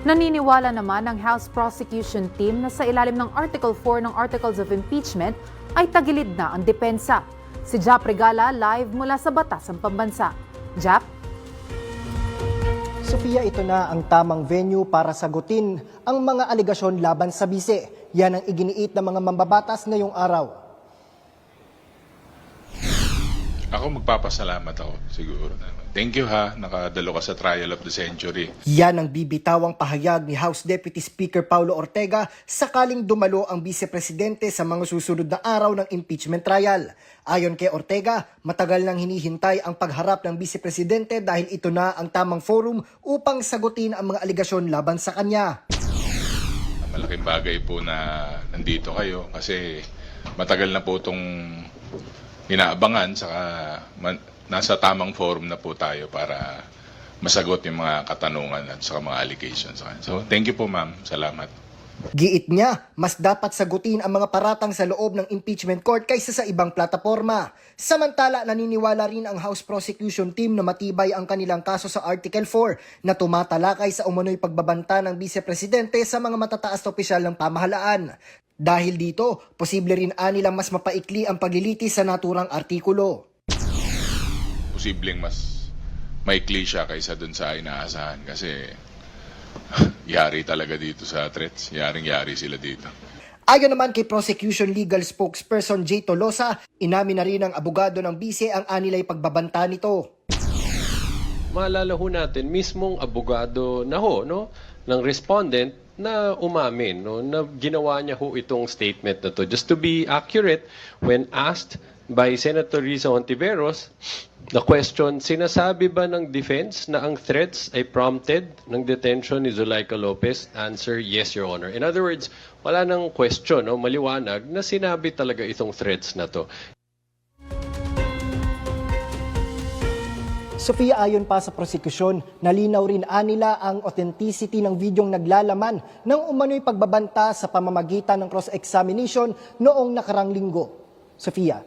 Naniniwala naman ang House Prosecution Team na sa ilalim ng Article 4 ng Articles of Impeachment ay tagilid na ang depensa. Si Jap Regala live mula sa Batasan Pambansa. Jap? Sofia, ito na ang tamang venue para sagutin ang mga alegasyon laban sa bise. Yan ang iginiit ng mga mambabatas ngayong araw. Ako magpapasalamat ako siguro. Thank you ha, nakadalo ka sa trial of the century. Yan ang bibitawang pahayag ni House Deputy Speaker Paulo Ortega sakaling dumalo ang vice-presidente sa mga susunod na araw ng impeachment trial. Ayon kay Ortega, matagal nang hinihintay ang pagharap ng vice-presidente dahil ito na ang tamang forum upang sagutin ang mga aligasyon laban sa kanya. Malaking bagay po na nandito kayo kasi matagal na po itong inaabangan, saka nasa tamang forum na po tayo para masagot yung mga katanungan at saka mga allegations. So, thank you po ma'am. Salamat. Giit niya, mas dapat sagutin ang mga paratang sa loob ng impeachment court kaysa sa ibang plataforma. Samantala, naniniwala rin ang House Prosecution Team na matibay ang kanilang kaso sa Article 4 na tumatalakay sa umano'y pagbabanta ng vice-presidente sa mga matataas na opisyal ng pamahalaan. Dahil dito, posible rin anilang mas mapaikli ang paglilitis sa naturang artikulo. Posibleng mas maikli siya kaysa dun sa inaasahan kasi yari talaga dito sa threats. Yaring-yari sila dito. Ayon naman kay Prosecution Legal Spokesperson Jay Tolosa, inamin na rin ng abogado ng bise ang anilay pagbabanta nito. Maalala ho natin, mismong abogado na ho, no, ng respondent na umamin, no, na ginawa niya ho itong statement na to. Just to be accurate, when asked by Senator Risa Hontiveros, the question, sinasabi ba ng defense na ang threats ay prompted ng detention ni Zulaika Lopez? Answer, yes, Your Honor. In other words, wala nang question, no, maliwanag na sinabi talaga itong threats na to. Sofia, ayon pa sa prosekusyon, nalinaw rin anila ang authenticity ng videong naglalaman ng umano'y pagbabanta sa pamamagitan ng cross-examination noong nakarang linggo. Sofia.